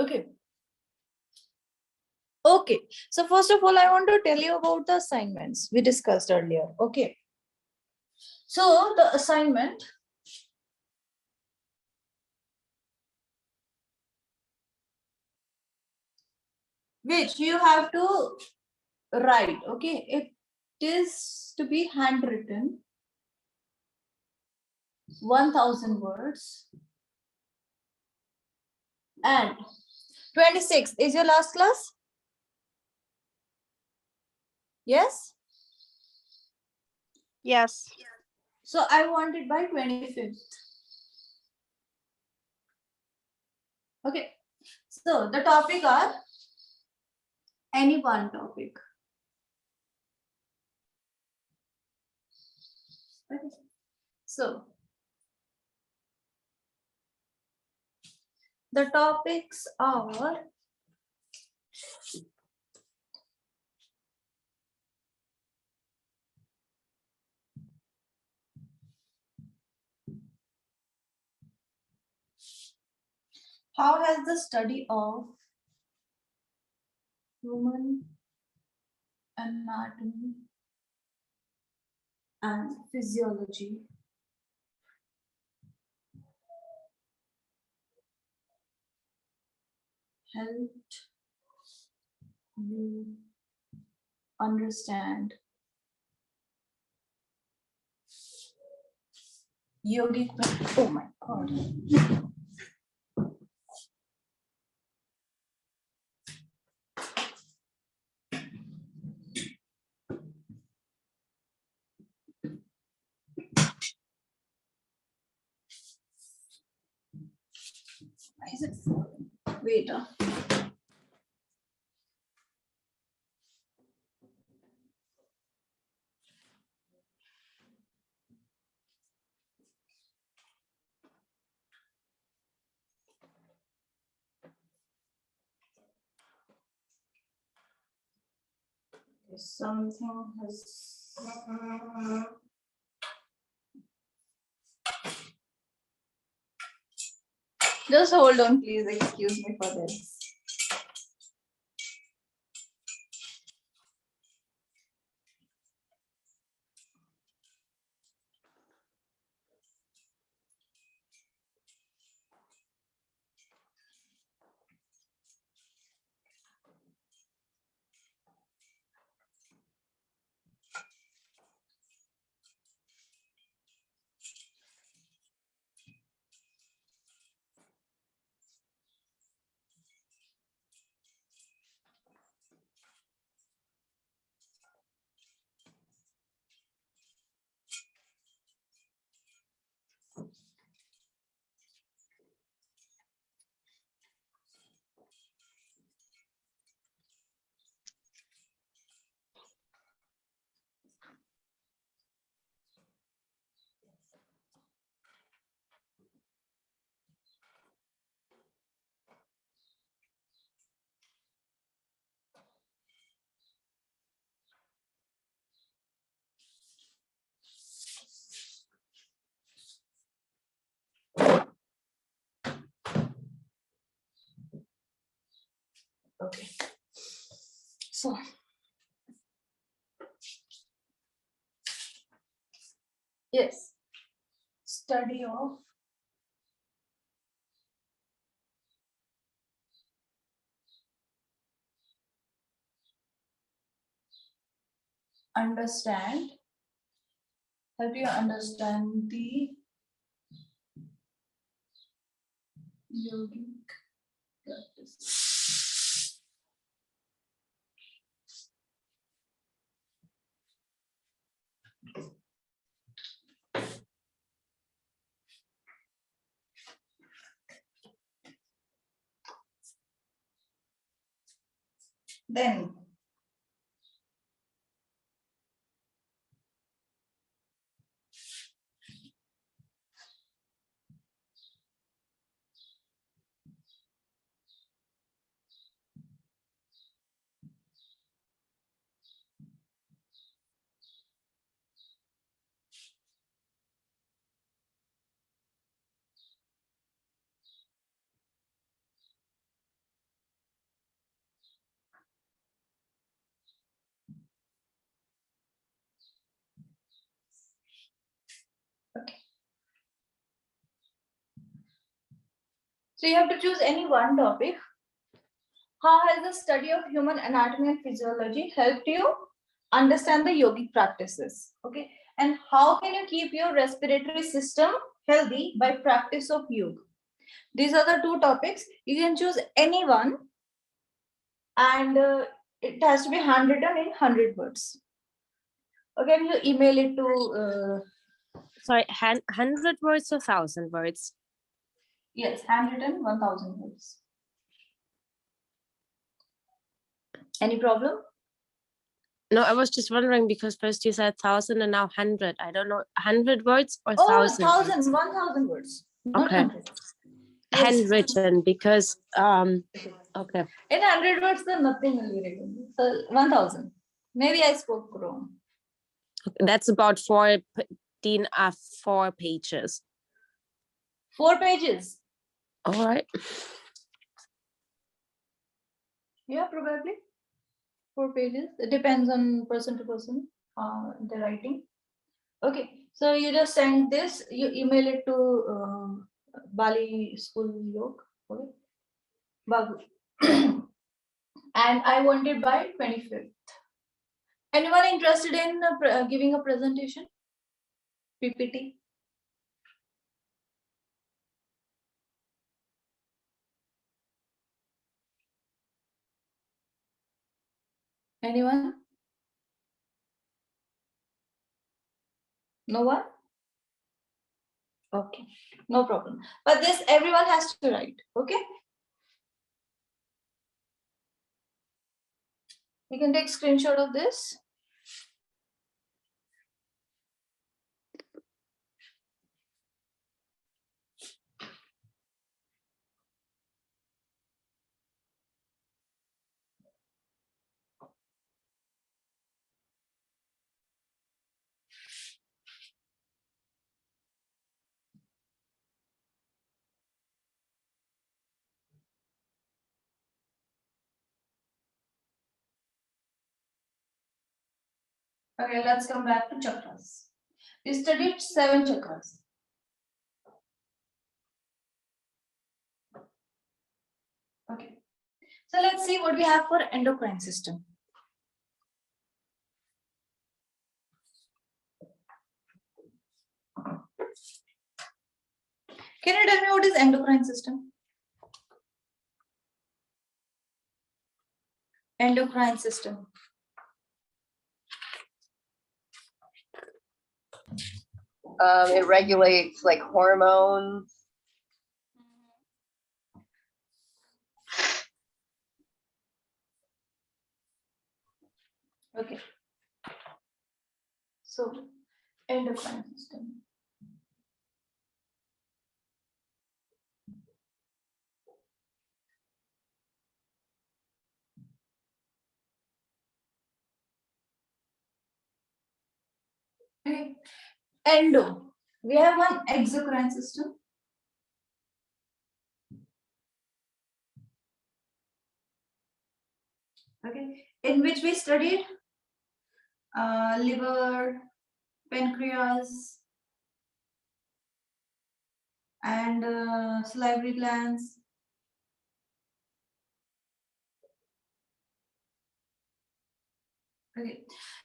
Okay. Okay. So first of all, I want to tell you about the assignments we discussed earlier. Okay. So the assignment which you have to write. Okay. It is to be handwritten. 1000 words. And 26th is your last class? Yes? Yes. So I want it by 25th. Okay. So the topic are any one topic. Okay. So the topics are how has the study of human anatomy and physiology helped you understand yogic? Oh my god. Why is it falling? Wait. Something has. Just hold on, please. Excuse me for this. Okay. So, yes, study of understand, help you understand the yogic practice. Then So you have to choose any one topic. How has the study of human anatomy and physiology helped you understand the yogic practices? Okay. And how can you keep your respiratory system healthy by practice of yoga? These are the two topics. You can choose any one, and it has to be handwritten in 100 words. Okay, you email it to. Sorry, 100 words or 1,000 words? Yes, handwritten 1,000 words. Any problem? No, I was just wondering because first you said 1,000 and now 100. I don't know, 100 words or Oh, 1,000? 1,000, 1,000 words. Not Okay. 100. Yes. Handwritten because okay. In 100 words, then nothing will be written. So 1,000. Maybe I spoke wrong. That's about 4 pages. 4 pages. All right. Yeah, probably 4 pages. It depends on person to person, the writing. Okay, so you just send this, you email it to Bali School Yoga. Okay. Babu. And I want it by 25th. Anyone interested in giving a presentation? PPT? Anyone? No one? Okay, no problem. But this everyone has to write, okay? You can take screenshot of this. Okay, let's come back to chakras. We studied 7 chakras. Okay, so let's see what we have for endocrine system. Can you tell me what is endocrine system? Endocrine system. It regulates like hormones. Okay. So, endocrine system. Okay. Endo. We have one exocrine system. Okay. In which we studied liver, pancreas, and salivary glands. Okay.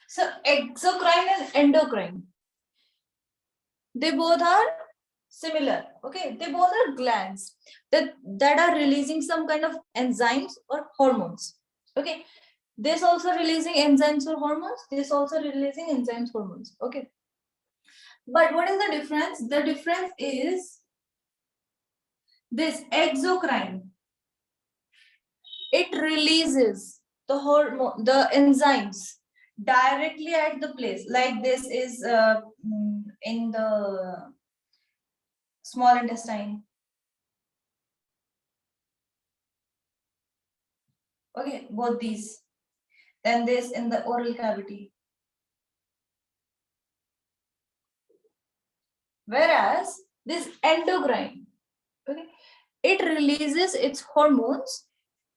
So exocrine and endocrine, they both are similar. Okay, they both are glands that are releasing some kind of enzymes or hormones. Okay, this also releasing enzymes or hormones, this also releasing enzymes, hormones. Okay, but what is the difference? The difference is this exocrine, it releases the hormone, the enzymes directly at the place. Like this is in the small intestine. Okay, both these. Then this in the oral cavity. Whereas this endocrine, okay, it releases its hormones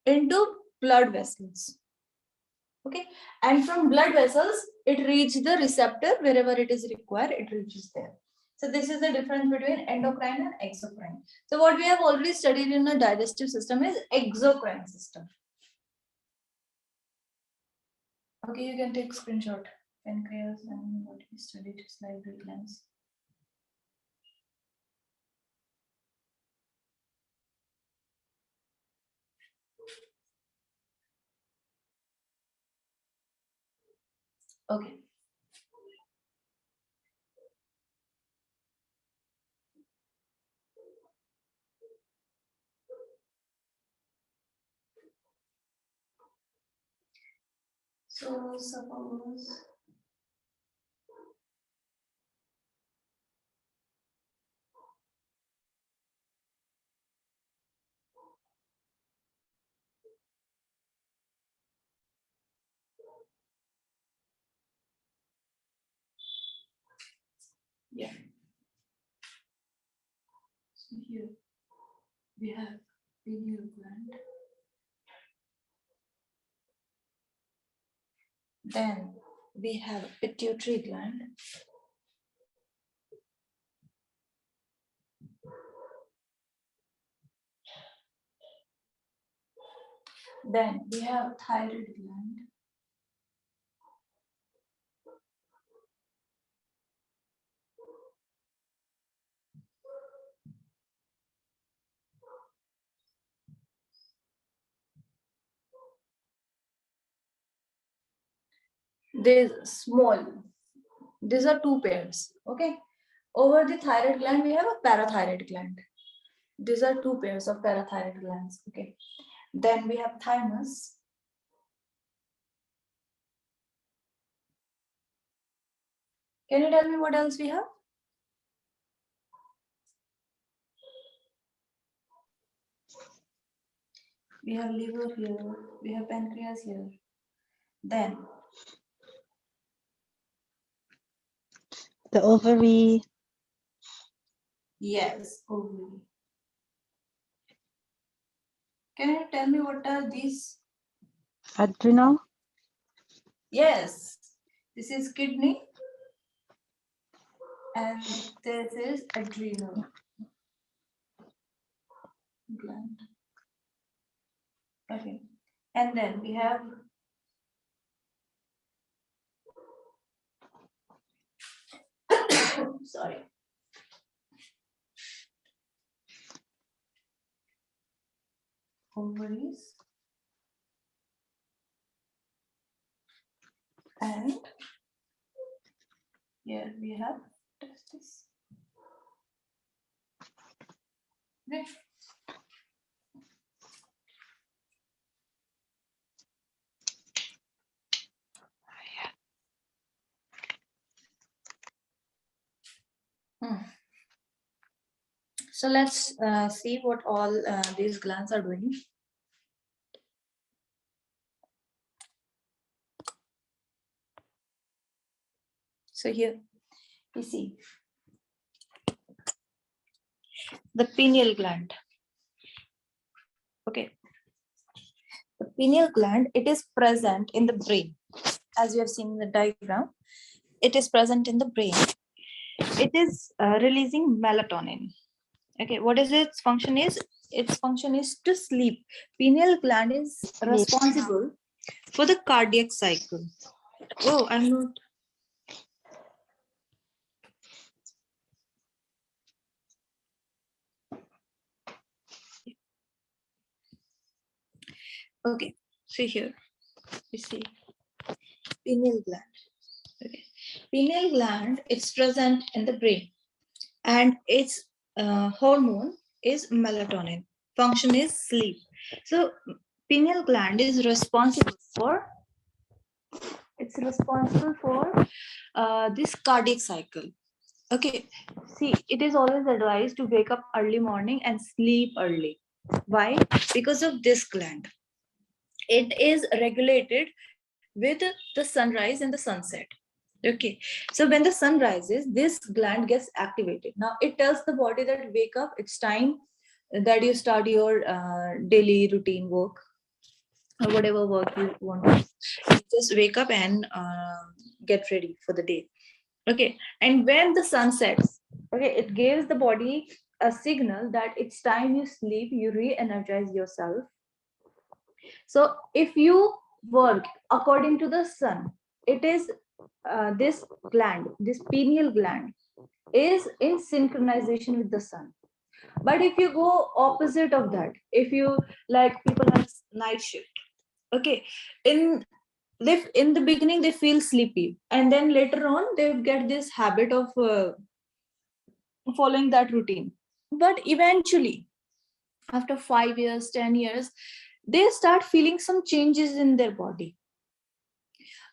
into blood vessels. Okay, and from blood vessels, it reaches the receptor wherever it is required, it reaches there. So this is the difference between endocrine and exocrine. So what we have already studied in the digestive system is exocrine system. Okay, you can take screenshot. Pancreas and what we studied is salivary glands. Okay. So suppose yeah. So here we have pineal gland. Then we have pituitary gland. Then we have thyroid gland. There's small. These are two pairs. Okay. Over the thyroid gland, we have a parathyroid gland. These are two pairs of parathyroid glands. Okay. Then we have thymus. Can you tell me what else we have? We have liver here. We have pancreas here. Then The ovary, yes, ovary. Can you tell me what are these? adrenal, Yes, this is kidney and this is adrenal gland. Okay, and then we have sorry. Ovaries and here we have testes. Okay. So let's see what all these glands are doing. So here we see the pineal gland. Okay. The pineal gland, it is present in the brain. As you have seen in the diagram, it is present in the brain. It is releasing melatonin. Okay, what is its function is? Its function is to sleep. Pineal gland is responsible for the cardiac cycle. Oh, I'm not. Okay, so here we see pineal gland. Okay, pineal gland is present in the brain, and its hormone is melatonin. Function is sleep. So pineal gland is responsible for. It's responsible for this cardiac cycle. Okay, see, it is always advised to wake up early morning and sleep early. Why? Because of this gland. It is regulated with the sunrise and the sunset. Okay, so when the sun rises, this gland gets activated. Now it tells the body that wake up, it's time that you start your daily routine work or whatever work you want to do. You just wake up and get ready for the day. Okay, and when the sun sets, Okay, it gives the body a signal that it's time you sleep, you re-energize yourself. So if you work according to the sun, it is this gland, this pineal gland, is in synchronization with the sun. But if you go opposite of that, if you, like, people have night shift, okay, in the beginning they feel sleepy, and then later on they get this habit of following that routine. But eventually, after 5 years, 10 years, they start feeling some changes in their body.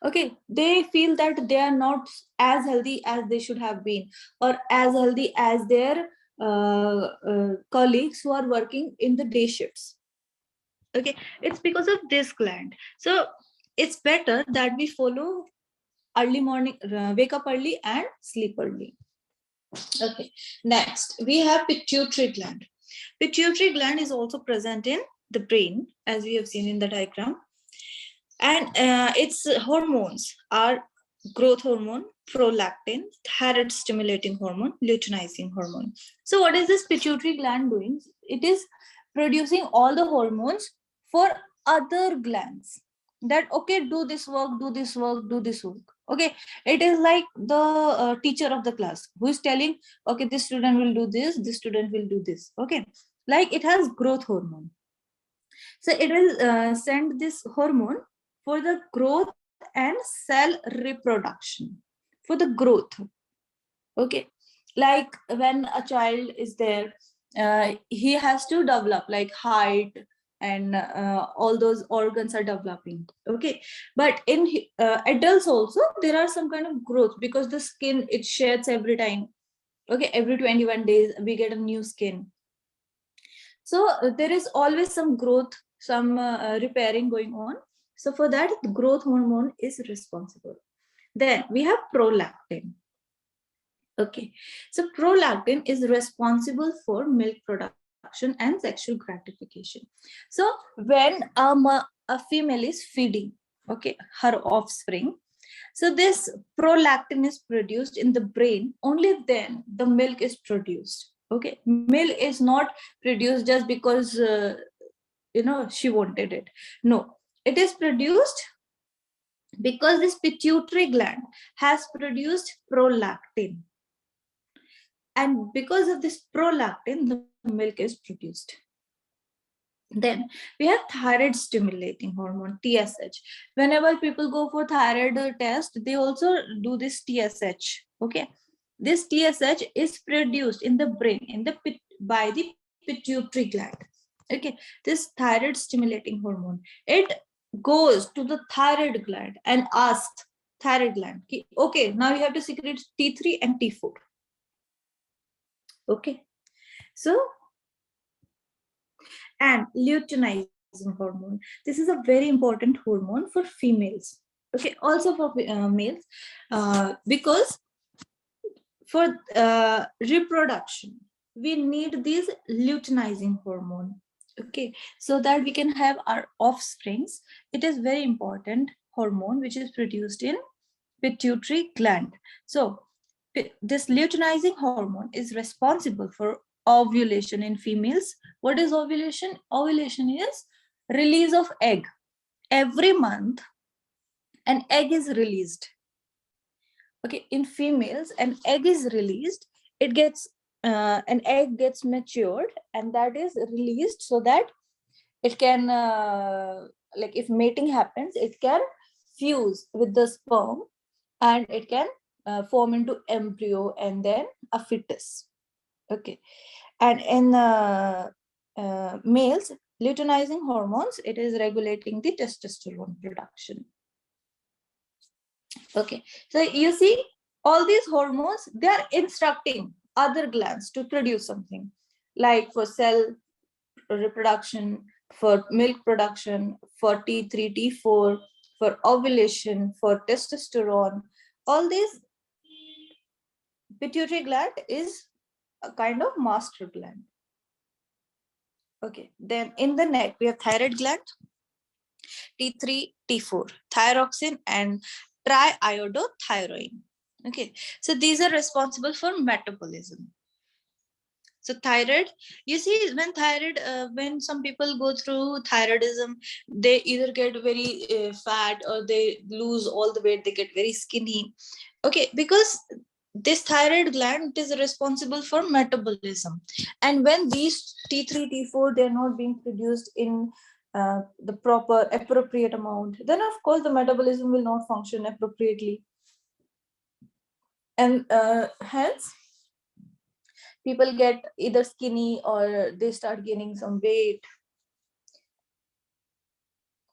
Okay, they feel that they are not as healthy as they should have been, or as healthy as their colleagues who are working in the day shifts. Okay, it's because of this gland. So it's better that we follow early morning, wake up early and sleep early. Okay, next we have pituitary gland. Pituitary gland is also present in the brain, as we have seen in the diagram. And its hormones are growth hormone, prolactin, thyroid stimulating hormone, luteinizing hormone. So what is this pituitary gland doing? It is producing all the hormones for other glands, that okay, do this work, do this work, do this work. Okay, it is like the teacher of the class who is telling, okay, this student will do this student will do this. Okay, like it has growth hormone. So it will send this hormone for the growth and cell reproduction, for the growth. Okay, like when a child is there, he has to develop, like height, and all those organs are developing. Okay, but in adults also there are some kind of growth, because the skin, it sheds every time. Okay, every 21 days we get a new skin. So there is always some growth, some repairing going on. So for that, the growth hormone is responsible. Then we have prolactin. Okay, so prolactin is responsible for milk production and sexual gratification. So when a female is feeding, okay, her offspring, so this prolactin is produced in the brain, only then the milk is produced. Okay, milk is not produced just because she wanted it. No, it is produced because this pituitary gland has produced prolactin, and because of this prolactin the milk is produced. Then we have thyroid stimulating hormone, TSH. Whenever people go for thyroid test, they also do this TSH. Okay, this TSH is produced in the brain, by the pituitary gland. Okay, this thyroid stimulating hormone, it goes to the thyroid gland and asks thyroid gland, okay, now you have to secrete T3 and T4. Okay, so, and luteinizing hormone, this is a very important hormone for females. Okay, also for males, because for reproduction we need this luteinizing hormone. Okay, so that we can have our offsprings. It is very important hormone which is produced in pituitary gland. So this luteinizing hormone is responsible for ovulation in females. What is ovulation? Ovulation is release of egg. Every month an egg is released. Okay, in females an egg is released. It gets an egg gets matured, and that is released so that it can like if mating happens, it can fuse with the sperm and it can form into embryo and then a fetus. Okay, and in males, luteinizing hormones, it is regulating the testosterone production. Okay, so you see all these hormones, they are instructing other glands to produce something, like for cell reproduction, for milk production, for T3, T4, for ovulation, for testosterone. All these, pituitary gland is a kind of master gland. Okay, then in the neck we have thyroid gland, T3, T4, thyroxine and triiodothyroid. Okay, so these are responsible for metabolism. So thyroid, you see, when some people go through thyroidism, they either get very fat or they lose all the weight, they get very skinny. Okay, because this thyroid gland is responsible for metabolism. And when these T3, T4, they're not being produced in the proper appropriate amount, then of course the metabolism will not function appropriately. And hence, people get either skinny or they start gaining some weight.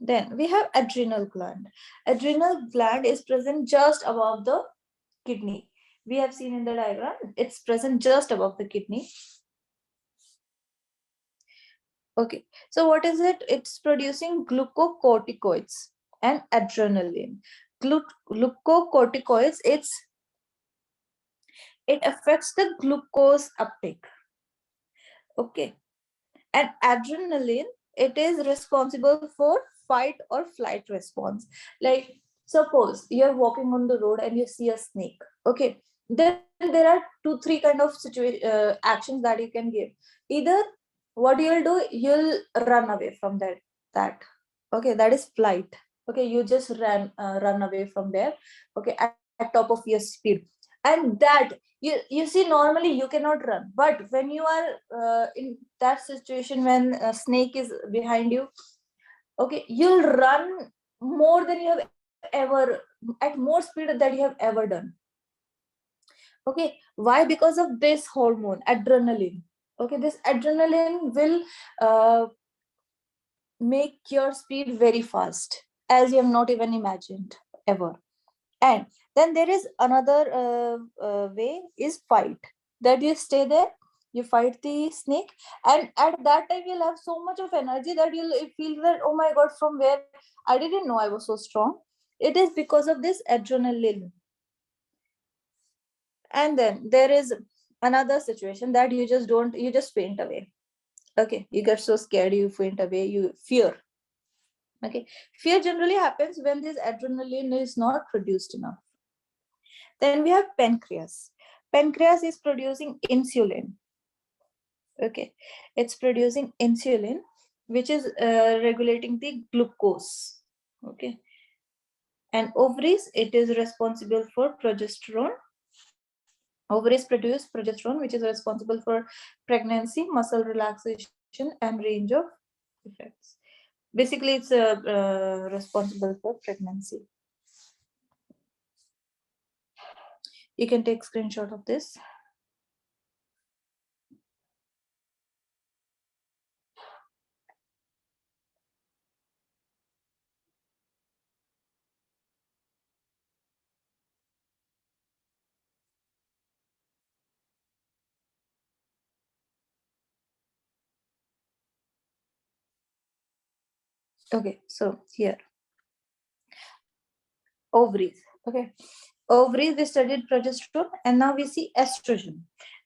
Then we have adrenal gland. Adrenal gland is present just above the kidney. We have seen in the diagram, it's present just above the kidney. Okay, so what is it? It's producing glucocorticoids and adrenaline. Glucocorticoids, it affects the glucose uptake. Okay, and adrenaline, it is responsible for fight or flight response. Like suppose you're walking on the road and you see a snake. Okay, then there are 2-3 kind of actions that you can give. Either what you'll do, you'll run away from that. Okay, that is flight. Okay, you just run away from there. Okay, at top of your speed. And that you see, normally you cannot run, but when you are in that situation, when a snake is behind you, okay, you'll run more than you have ever, at more speed that you have ever done. Okay, why? Because of this hormone adrenaline. Okay, this adrenaline will make your speed very fast, as you have not even imagined ever. And then there is another way is fight, that you stay there, you fight the snake, and at that time you'll have so much of energy that you'll feel that, oh my god, from where I didn't know I was so strong. It is because of this adrenaline. And then there is another situation that you just faint away. Okay, you get so scared, you faint away, you fear. Okay, fear generally happens when this adrenaline is not produced enough. Then we have pancreas. Pancreas is producing insulin. Okay, it's producing insulin, which is regulating the glucose. Okay, and ovaries, it is responsible for progesterone. Ovaries produce progesterone, which is responsible for pregnancy, muscle relaxation, and range of effects. Basically, it's responsible for pregnancy. You can take screenshot of this. Okay, so here, ovaries. Okay, ovaries, we studied progesterone, and now we see estrogen.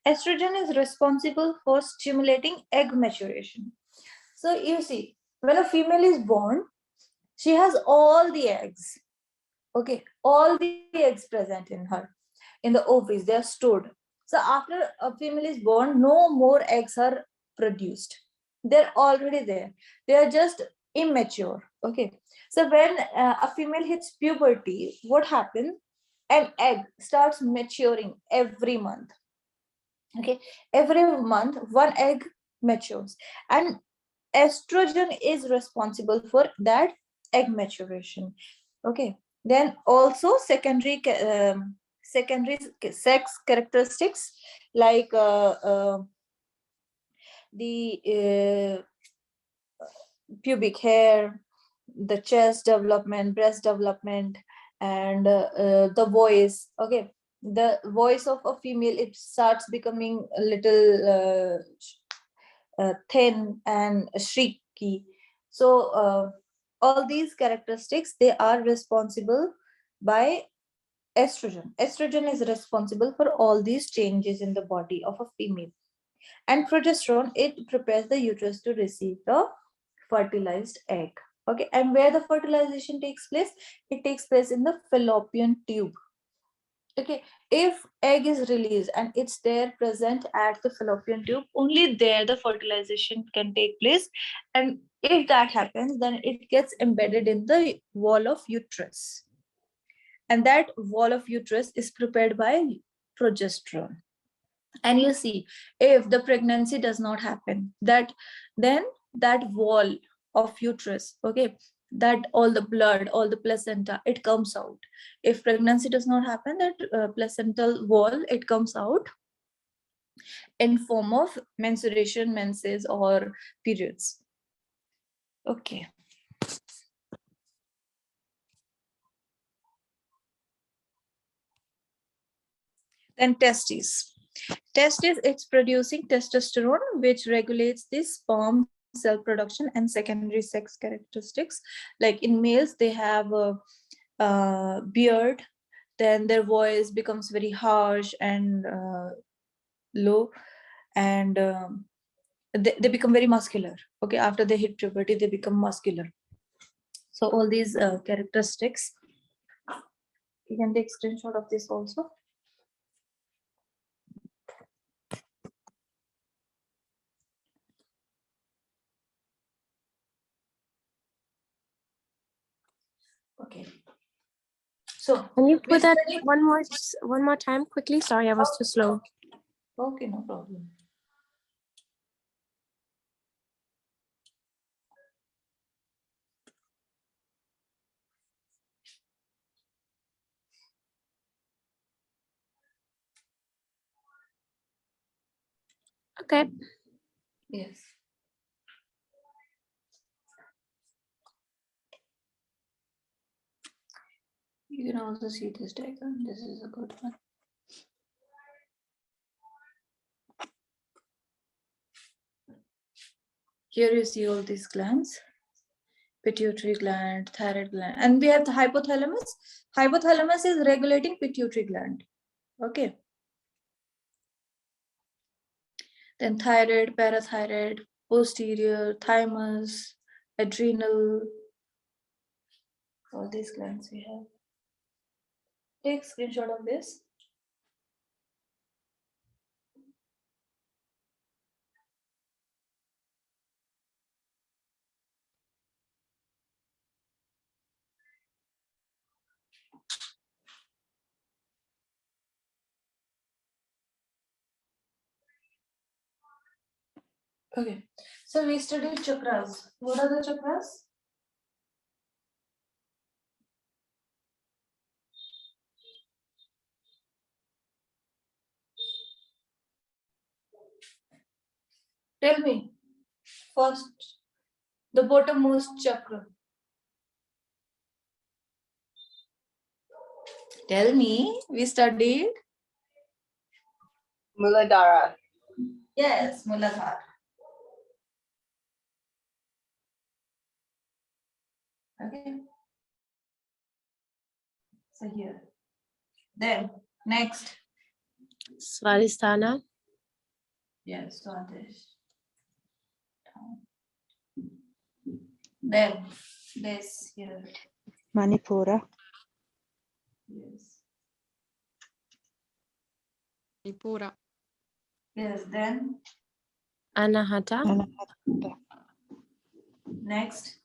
Estrogen is responsible for stimulating egg maturation. So you see, when a female is born, she has all the eggs. Okay, all the eggs present in her, in the ovaries, they are stored. So after a female is born, no more eggs are produced. They're already there. They are just immature. Okay, so when a female hits puberty, what happens? An egg starts maturing every month. Okay, every month one egg matures, and estrogen is responsible for that egg maturation. Okay, then also secondary sex characteristics, like the pubic hair, the chest development, breast development, and the voice. Okay, the voice of a female, it starts becoming a little thin and shrieky. So all these characteristics, they are responsible by estrogen. Estrogen is responsible for all these changes in the body of a female. And progesterone, it prepares the uterus to receive the fertilized egg. Okay, and where the fertilization takes place? It takes place in the fallopian tube. Okay, if egg is released and it's there present at the fallopian tube, only there the fertilization can take place. And if that happens, then it gets embedded in the wall of uterus. And that wall of uterus is prepared by progesterone. And you see, if the pregnancy does not happen, then that wall of uterus, okay, that all the blood, all the placenta, it comes out. If pregnancy does not happen, that placental wall, it comes out in form of menstruation, menses, or periods. Okay. Then testes. Testes, it's producing testosterone, which regulates the sperm cell production and secondary sex characteristics. Like in males, they have a beard, then their voice becomes very harsh and low, and they become very muscular. Okay, after they hit puberty, they become muscular. So all these characteristics, you can take screenshot of this also. Okay. So Can you we put that studied- one more time quickly? Sorry, I was too slow. Okay, no problem. Okay. Yes. You can also see this diagram. This is a good one. Here you see all these glands: pituitary gland, thyroid gland, and we have the hypothalamus. Hypothalamus is regulating pituitary gland. Okay. Then thyroid, parathyroid, posterior, thymus, adrenal. All these glands we have. Take screenshot of this. Okay, so we studied chakras. What are the chakras? Tell me. First, the bottommost chakra. Tell me, we studied. Muladhara. Yes, Muladhara. Okay. So here. Then next. Svadhisthana. Yes, Swadesh. Then this here. Manipura. Yes. Manipura. Yes, then Anahata. Anahata. next.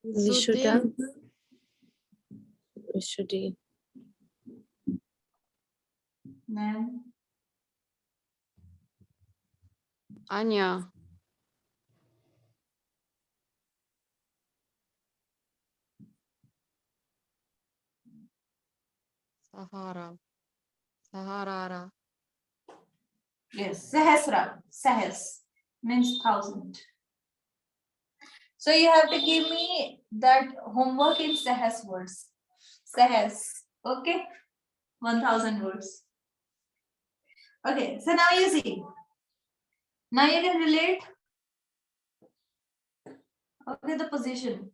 Vishuddha. Vishuddhi. Then Anya. Sahara. Saharara. yes, Sahasra. Sahas means 1,000. So you have to give me that homework in Sahas words. Sahas. Okay? 1,000 words. Okay, so now you see. Now you can relate. Okay, the position.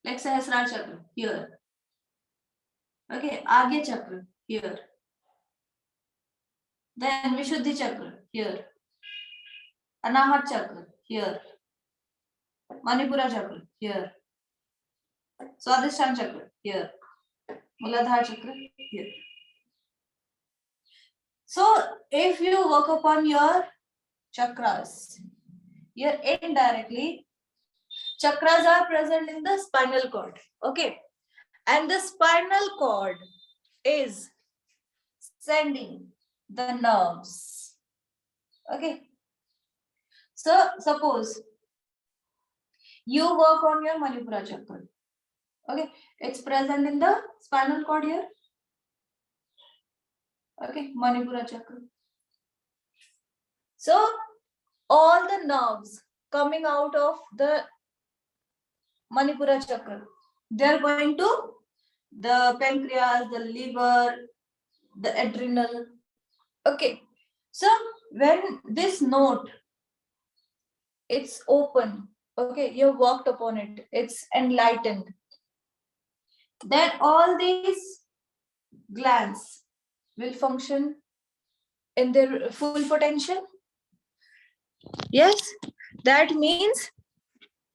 Like Sahasrara chakra here. Okay, Agya chakra here. Then Vishuddhi chakra here. Anahat chakra here. Manipura chakra here. Swadhisthana chakra here. Muladhara chakra here. So if you work upon your chakras, here indirectly, chakras are present in the spinal cord. Okay. And the spinal cord is sending the nerves. Okay. So suppose you work on your Manipura chakra. Okay. It's present in the spinal cord here. Okay. Manipura chakra. So all the nerves coming out of the Manipura chakra, they're going to the pancreas, the liver, the adrenal. Okay. So when this node, it's open. Okay. You worked upon it. It's enlightened. Then all these glands will function in their full potential. Yes. That means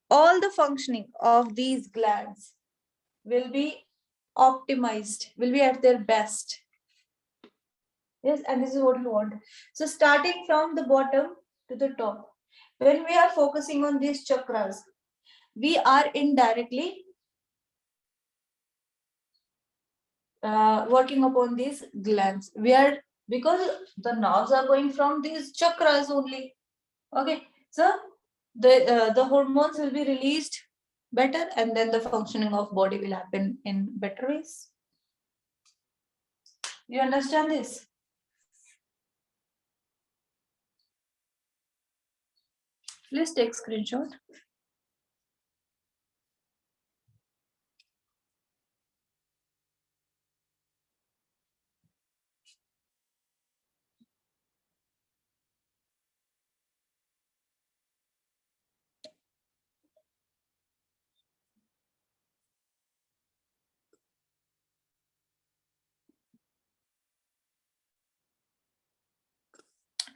all the functioning of these glands will be optimized, will be at their best. Yes, and this is what we want. So starting from the bottom to the top, when we are focusing on these chakras, we are indirectly working upon these glands. We are, because the nerves are going from these chakras only. Okay, so the hormones will be released better, and then the functioning of body will happen in better ways. You understand this? Please take screenshot.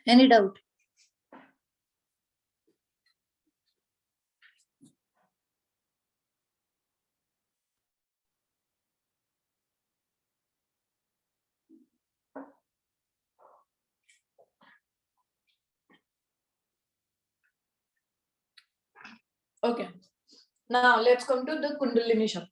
Any doubt? Okay. Now let's come to the Kundalini Shakti.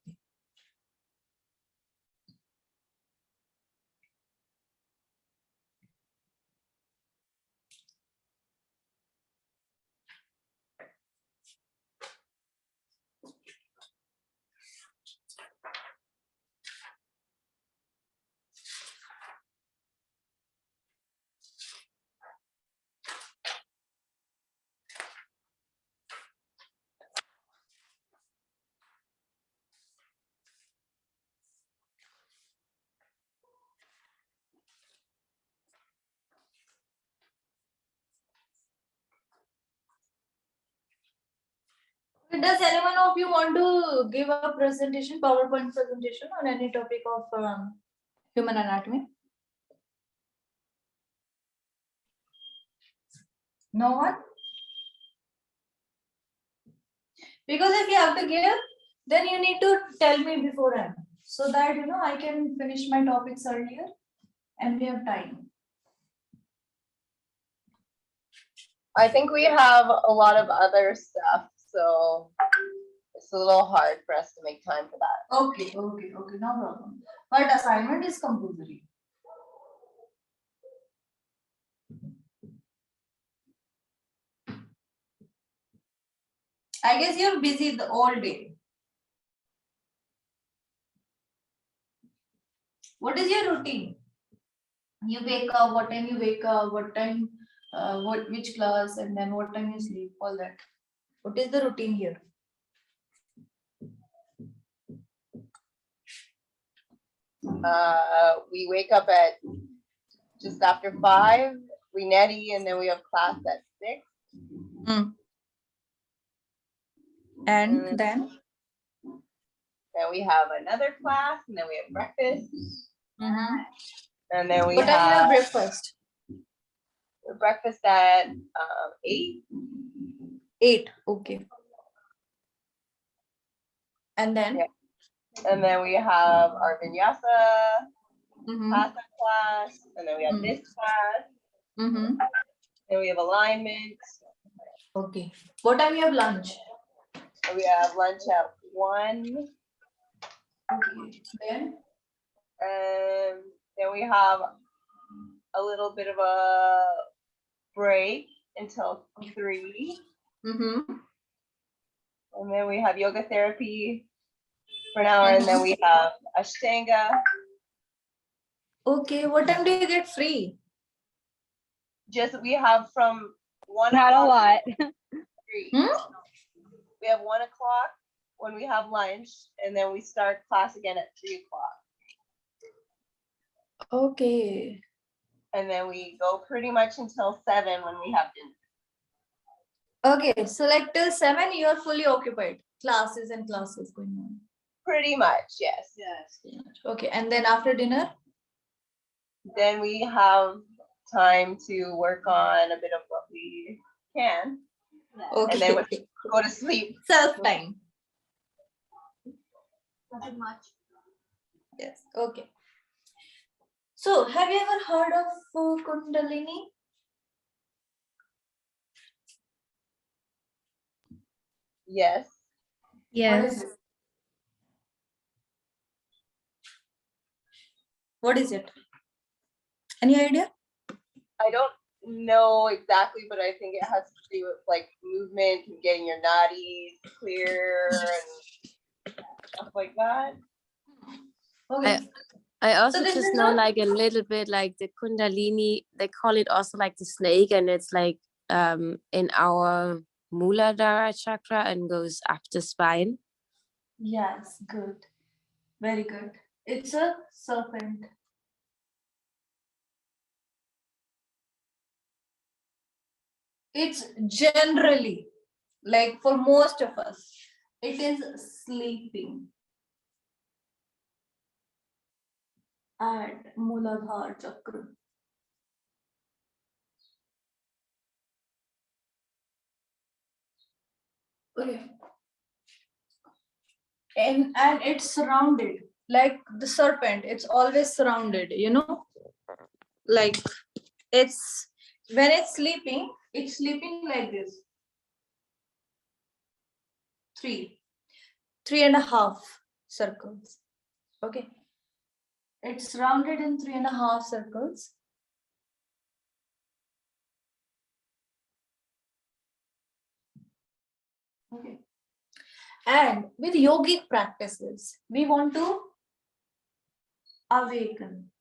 Does anyone of you want to give a presentation, PowerPoint presentation on any topic of human anatomy? No one? Because if you have to give, then you need to tell me beforehand, so that I can finish my topics earlier and we have time. I think we have a lot of other stuff, so it's a little hard for us to make time for that. Okay, no problem. But assignment is compulsory. I guess you're busy the all day. What is your routine? You wake up, what time you wake up, what time, which class, and then what time you sleep, all that. What is the routine here? We wake up at just after 5, we netty, and then we have class at 6. And then? Then we have another class, and then we have breakfast. And then we What time you have breakfast? Breakfast at 8. 8, okay. And then? Yeah. And then we have our vinyasa Mm-hmm. hatha class. And then we have Mm. this class. Mm-hmm. Then we have alignment. Okay. What time you have lunch? And we have lunch at 1. Okay. Then? And then we have a little bit of a break until 3. Mm-hmm. And then we have yoga therapy for an hour. And then we have Ashtanga. Okay. What time do you get free? Just we have from 1 Not a o'clock lot. to 3. Hmm? We have 1 o'clock when we have lunch, and then we start class again at 3 o'clock. Okay. And then we go pretty much until 7 when we have dinner. Okay. So like till 7, you are fully occupied. Classes and classes going on. Pretty much, yes. Okay. And then after dinner? Then we have time to work on a bit of what we can, Okay. and then we go to sleep. Self-time. Nothing much. Yes. Okay. So have you ever heard of Kundalini? Yes. What Yes. is it? What is it? Any idea? I don't know exactly, but I think it has to do with like movement and getting your nadis clear and stuff like that. Okay. I also this just is know a- like a little bit like the Kundalini, they call it also like the snake, and it's like in our Muladhara chakra and goes up the spine. Yes, good. Very good. It's a serpent. It's generally, like for most of us, it is sleeping at Muladhara chakra. Okay. And it's surrounded like the serpent, it's always surrounded, like it's when it's sleeping like this. Three and a half circles. Okay. It's surrounded in 3.5 circles. Okay. And with yogic practices, we want to awaken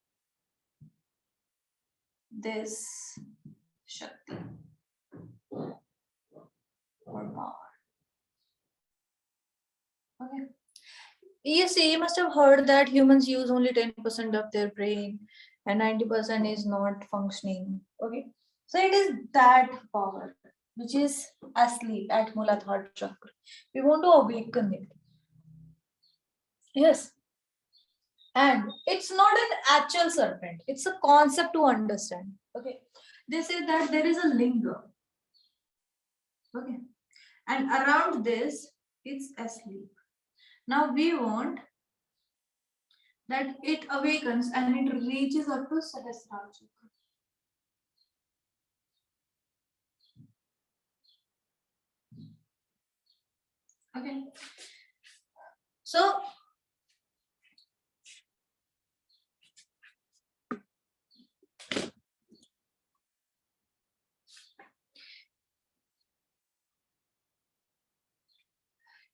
this Shakti or power. Okay. You see, you must have heard that humans use only 10% of their brain and 90% is not functioning. Okay. So it is that power which is asleep at Muladhara chakra. We want to awaken it. Yes. And it's not an actual serpent, it's a concept to understand. Okay. They say that there is a linga. Okay. And around this, it's asleep. Now we want that it awakens and it reaches up to Sahasrara chakra. Okay. So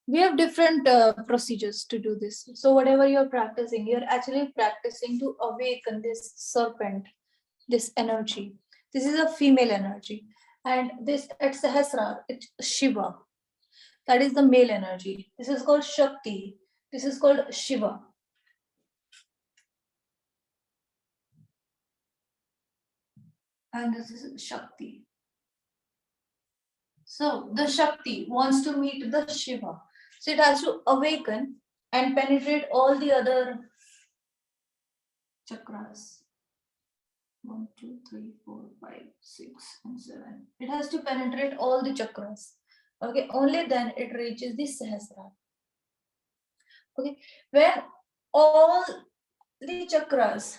we have different procedures to do this. So whatever you're practicing, you're actually practicing to awaken this serpent, this energy. This is a female energy. And this at Sahasrara, it's Shiva. That is the male energy. This is called Shakti. This is called Shiva. And this is Shakti. So the Shakti wants to meet the Shiva. So it has to awaken and penetrate all the other chakras. 1, 2, 3, 4, 5, 6, and 7. It has to penetrate all the chakras. Okay, only then it reaches the Sahasrara. Okay, when all the chakras,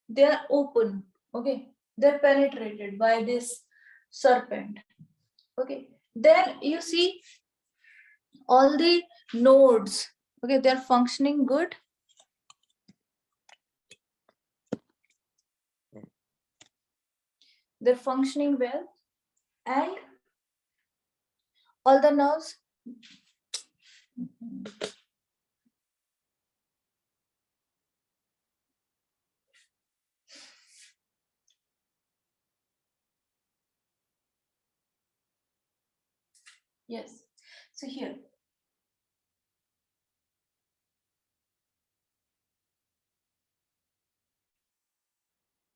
they are open, okay, they're penetrated by this serpent, okay, then you see all the nodes, okay, they're functioning good. They're functioning well, and all the nerves, yes, so here,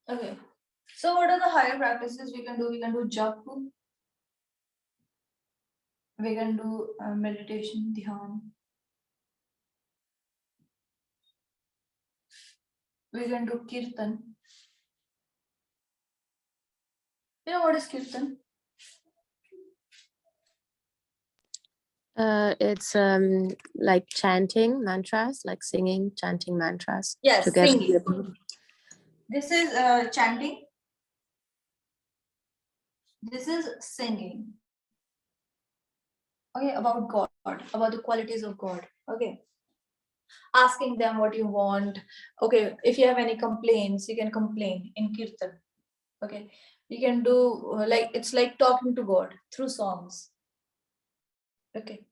okay, so what are the higher practices we can do? We can do japa, we can do meditation, dhyan, we can do kirtan. You know what is kirtan? It's like chanting mantras, like singing, chanting mantras Yes, together. singing. This is chanting. This is singing. Okay, about God, about the qualities of God. Okay, asking them what you want. Okay, if you have any complaints, you can complain in kirtan. Okay, you can do like, it's like talking to God through songs. Okay,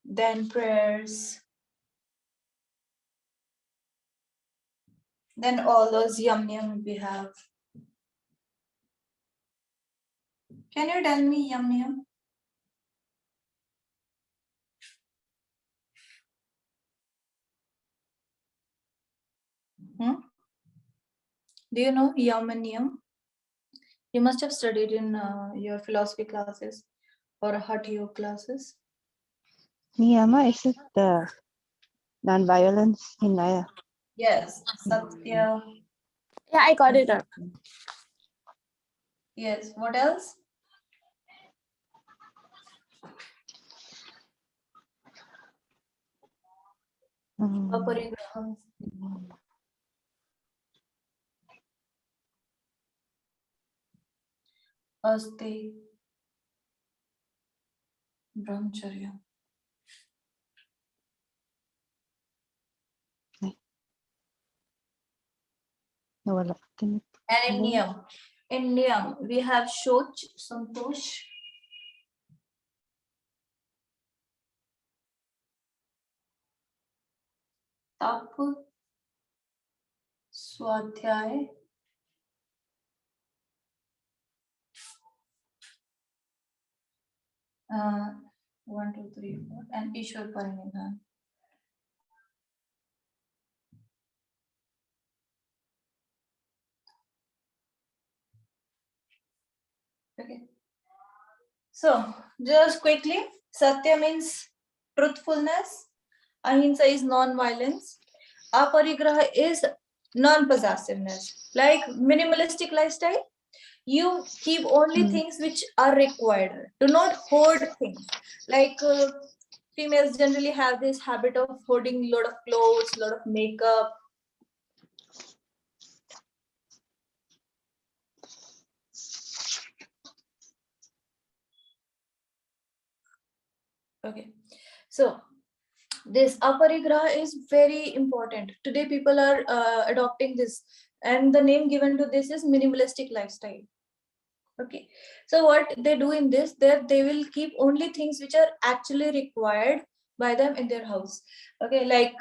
then prayers, then all those yum we have. Can you tell me yum? Do you know yum and niyam? You must have studied in your philosophy classes or Hatha Yoga classes. Niyama, is it the non-violence Hinaya? Yes, Satya. Yeah, I got it up. Yes, what else? Aparigraham. Aste. Brahmacharya. Nawala. And in Niyam. In Niyam, we have Shoch, Santosh. Tap. Swadhyay. Uh, 1, 2, 3, 4. And Ishwar Parinidhan. Okay. So, just quickly, Satya means truthfulness. Ahimsa is non-violence. Aparigraha is non-possessiveness. Like minimalistic lifestyle, you keep only things which are required. Do not hoard things. Like females generally have this habit of hoarding a lot of clothes, a lot of makeup. Okay, so this aparigraha is very important. Today people are adopting this, and the name given to this is minimalistic lifestyle. Okay, so what they do in this, that they will keep only things which are actually required by them in their house. Okay, like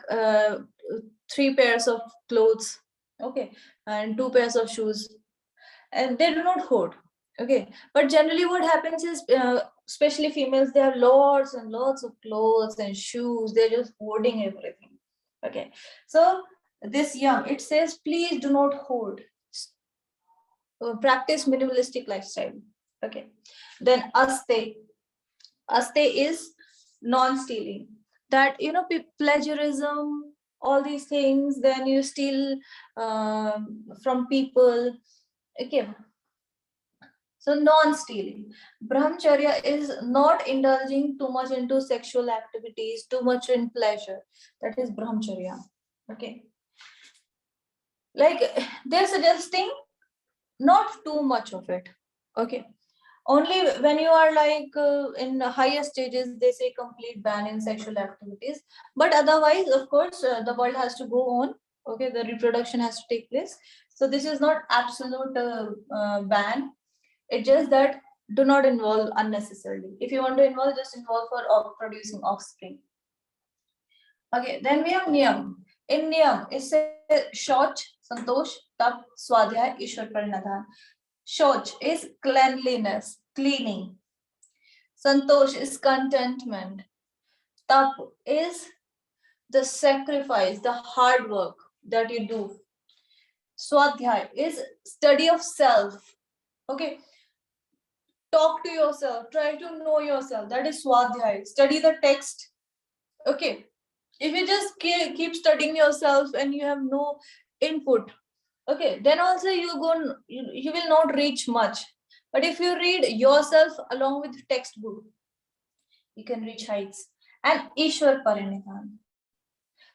3 pairs of clothes, okay, and 2 pairs of shoes, and they do not hoard. Okay, but generally what happens is especially females, they have lots and lots of clothes and shoes, they're just hoarding everything. Okay, so this yum, it says please do not hoard, practice minimalistic lifestyle. Okay, then aste is non-stealing, that pleasurism, all these things, then you steal from people. Okay, So non-stealing. Brahmacharya is not indulging too much into sexual activities, too much in pleasure. That is brahmacharya. Okay. Like they're suggesting not too much of it. Okay. Only when you are like in the higher stages, they say complete ban in sexual activities. But otherwise, of course, the world has to go on. Okay, the reproduction has to take place. So this is not absolute ban. It's just that do not involve unnecessarily. If you want to involve, just involve for producing offspring. Okay, then we have niyam. In niyam, it says shauch, santosh, tap, swadhyay, ishwar parinadhan. Shauch is cleanliness, cleaning. Santosh is contentment. Tap is the sacrifice, the hard work that you do. Swadhyay is study of self. Okay. Talk to yourself, try to know yourself. That is swadhyay. Study the text. Okay. If you just keep studying yourself and you have no input, okay, then also you will not reach much. But if you read yourself along with textbook, you can reach heights. And Ishwar Parinidhan,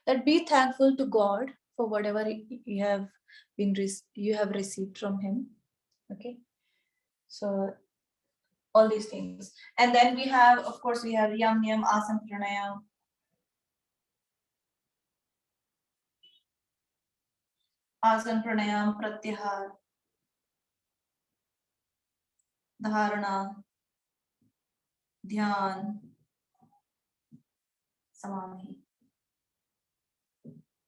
that be thankful to God for whatever you have received from Him. Okay, so all these things. And then we have, of course, we have Yam Niyam, Asana Pranayam. Asana Pranayam, Pratyahar, Dharana, Dhyan, Samadhi.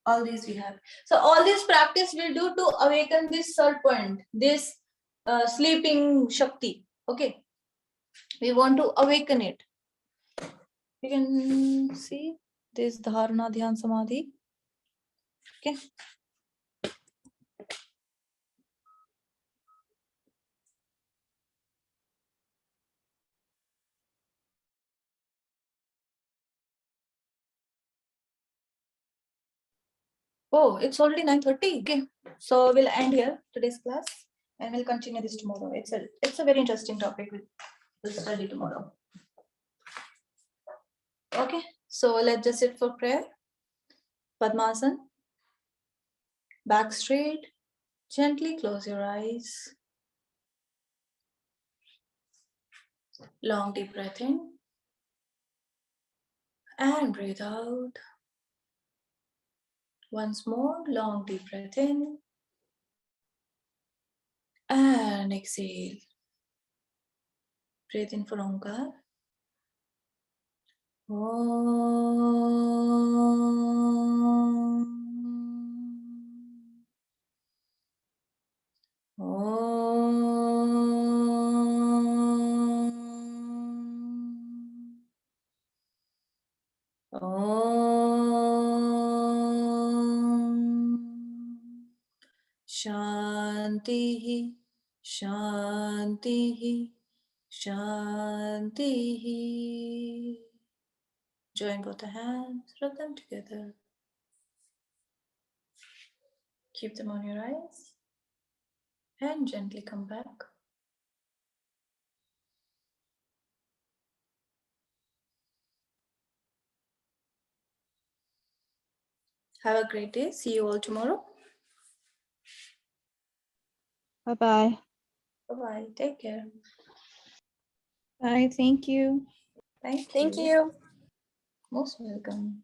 All these we have. So all this practice we'll do to awaken this serpent, this sleeping Shakti. Okay. We want to awaken it. You can see this Dharana, Dhyan, Samadhi. Okay. Oh, it's already 9:30. Okay. So we'll end here today's class and we'll continue this tomorrow. It's a very interesting topic. We'll study tomorrow. Okay. So let's just sit for prayer. Padmasana. Back straight. Gently close your eyes. Long deep breath in. And breathe out. Once more, long deep breath in. And exhale. Breathe in for Omkar. Shanti, Shanti, Shanti. Join both the hands, rub them together. Keep them on your eyes and gently come back. Have a great day. See you all tomorrow. Bye-bye. Bye-bye. Take care. Bye. Thank you. Thank Thank you. you. Most welcome.